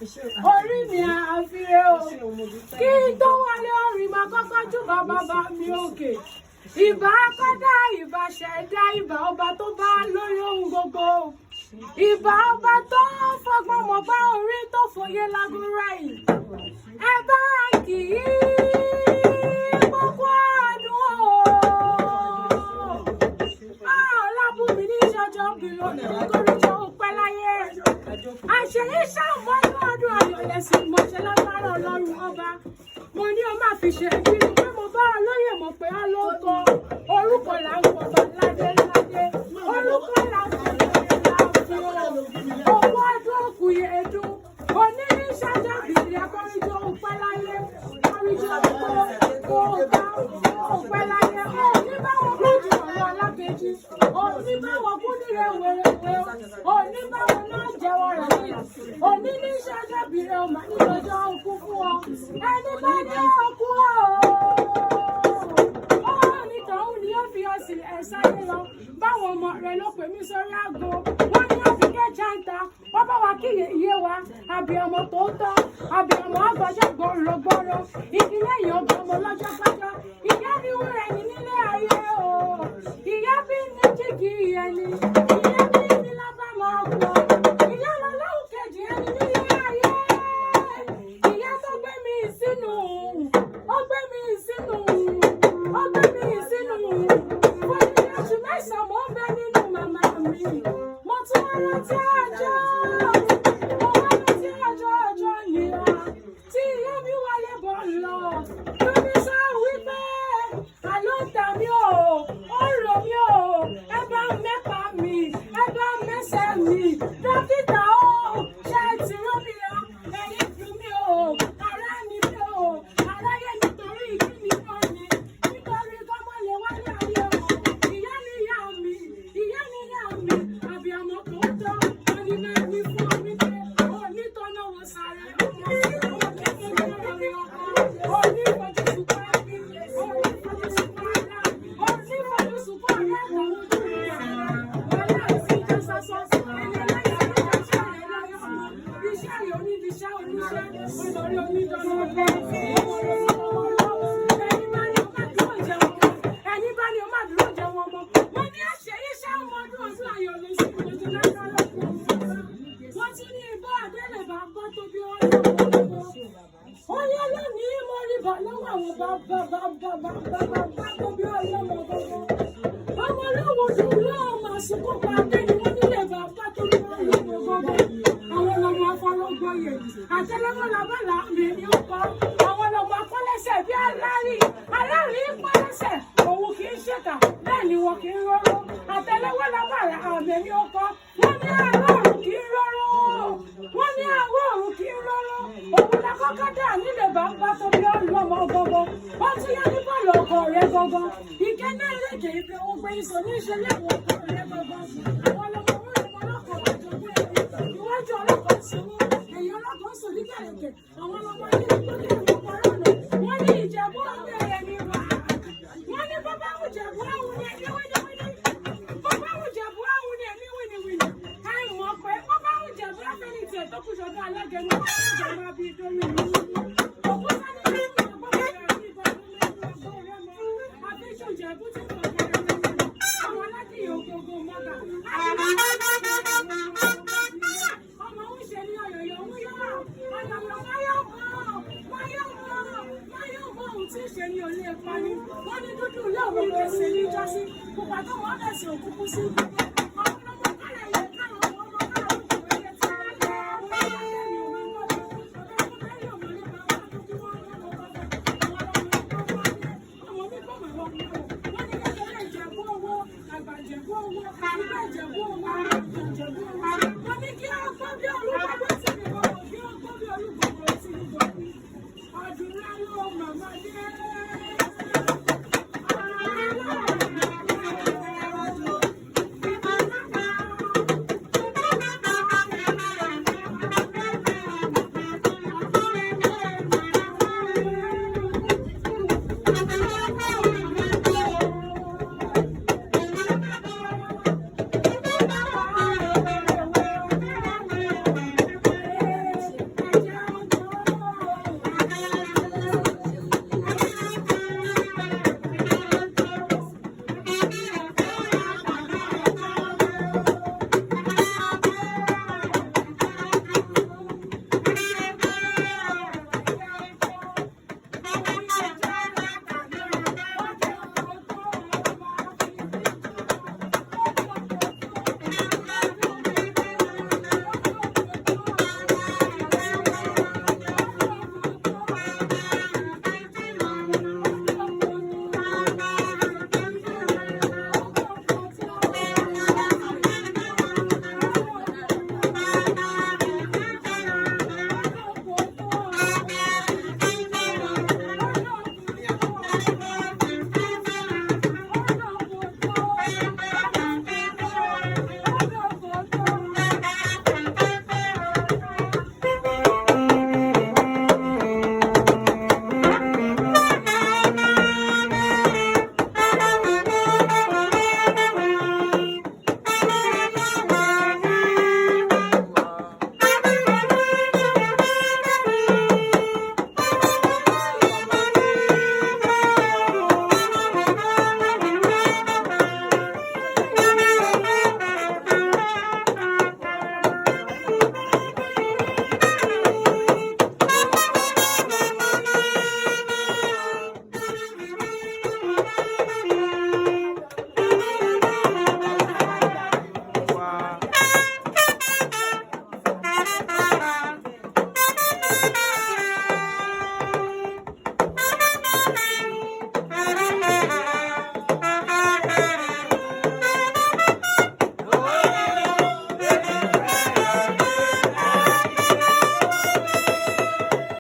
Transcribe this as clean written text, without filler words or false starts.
Orí mi àfihàn o, kí n tó wọlé orí máa kọ́kọ́ júbà bàbá mi òkè. Ìbà kọ́dá, ìbà ṣẹ̀dá, ìbà ọba tó bá lórí ohun gbogbo. Ìbà ọba tó fọgbọ́n mọ̀ bá orí tó fòye lágúnra yìí. Ẹ bá kì í gbogbo ọdún o. Ọlábùnmi ní ìṣọjọ́ bí lónìí nítorí tó pẹ́ láyé. Àṣeyí ṣàmọ́nú ọdún ayọ̀lẹ́sìn mọ̀ṣẹ́ lágbára Ọlọ́run ọba. Mo ní o máa fi ṣe ìbínú pé mo bá olóyè mọ̀ pé á ló kọ orúkọ là ń pọ̀ bá ládé ládé. Orúkọ là ń pọ̀ láàfin owó ọdún òkú yẹ̀dùn. Oníní ṣáájú àbìsí akọ́rìjọ òpẹ́ láyé. Akọ́rìjọ òpẹ́ láyé. Òní báwọn kú jù ọ̀rọ̀ alákejì. Òní báwọn kú nílé wẹ̀rẹ̀wẹ̀. Òní báwọn náà jẹ́wọ́ rẹ̀ sí. Oníní ṣáájú àbìsí ọmọ nílọ́jọ́ òkú fún ọ. Ẹni bá dé òkú o. Ẹ̀sáyé lọ báwọn ọmọ rẹ̀ ló pè mí sórí aago wọ́n ní àfikẹ́ jàǹtà wọ́n bá wa kí iye wa àbíọmọ tòótọ́ àbíọmọ àgbọ̀jẹ̀ gbòòrò ìdílé ìyọ̀gbọ̀ ọmọ lọ́jọ́ pẹ́jọ́ ìyá mi wúrẹ̀ ẹni nílé ayé o ìyá bí ní jígì ẹni ìyá bí ní lábàmọ́ ọ̀pọ̀ ìyá lọ́lọ́hùn kejì ẹni nílé ayé ìyá tó gbé mi sínú ó gbé mi sínú ó gbé mi sínú. Oṣù mẹ́sàn-án mo ń bẹ nínú màmá mi. Mo tún wá rántí ọjọ́. Mo wá rántí ọjọ́ nìyà. Tí ìyá mi wáyé bọ̀ lọ. Lórí sọ wípé àlọ́ ń tà mí o. Ó rò mí o. Ẹ bá mẹ́pa mi. Ẹ bá mẹ́sẹ̀ mi. Dókítà o. Ṣé ti rán mi lọ? Ẹ̀yin fún mi o. Ará ni mi o. Aráyé nítorí kí ni wọ́n ní. Nítorí kọ́mọ lè wálé ayé o. Àbíọmọ tòótọ́, wọ́n ní máa ní fún omi pé onítọ́nà wọn sáré. Àtẹ́lẹwọ́ làbàlà mi ni ó kọ́ àwọn ọmọ akọ́lẹ́sẹ̀ bí alárí pọ́lẹ́sẹ̀ òun kì í ṣèkà bẹ́ẹ̀ ni wọn kì í rọ́rọ́ àtẹ́lẹwọ́ làbàlà mi ni ó kọ́ wọ́n ní àárọ̀ òrùn kì í rọ́rọ́ wọ́n ní àárọ̀ òrùn kì í rọ́rọ́ òun la kọ́kọ́ dà nílé bàbá tó bí ọlọ́mọ gbọ́gbọ́ ó tún yẹ ní bọ́ọ̀lù ọkọ̀ rẹ̀ gbọ́gbọ́ ìkẹ́nẹ́ ìrèké ìfẹ́ wọn pé ìsọ̀ ní ìṣẹ̀lẹ̀ ọkọ̀ rẹ̀ gbọ́gbọ́ àwọn ọlọ́mọ ọlọ́kọ̀ àjọgbé ìwájú ọlọ́kọ̀ sí wọn èyí ọlọ́kọ̀ sọ ní kẹ̀kẹ́ àwọn ọlọ́mọ ilé ìgbọ́dọ̀ ìwọ̀pọ̀ rọ̀nà wọ́n ní Ìjẹ̀bú ọ̀bẹ̀rẹ̀ ní wà wọ́n ní bàbá Ìjẹ̀bú àwọn ní ẹni wíníwíní bàbá Ìjẹ̀bú àwọn ní ẹni wíníwíní ẹ̀ mọ̀ pé bàbá Ìjẹ̀bú afẹ́ni tiẹ̀ tó kù sọ́dọ̀ alágẹ̀mú ìjọba bíi torí ìlú òkú sani ní ìgbàgbọ́ wọ́n ní dúdú ilé òun lè ṣe ní jọ́sí pupa tó wọ́n lè ṣe òkúkú sí.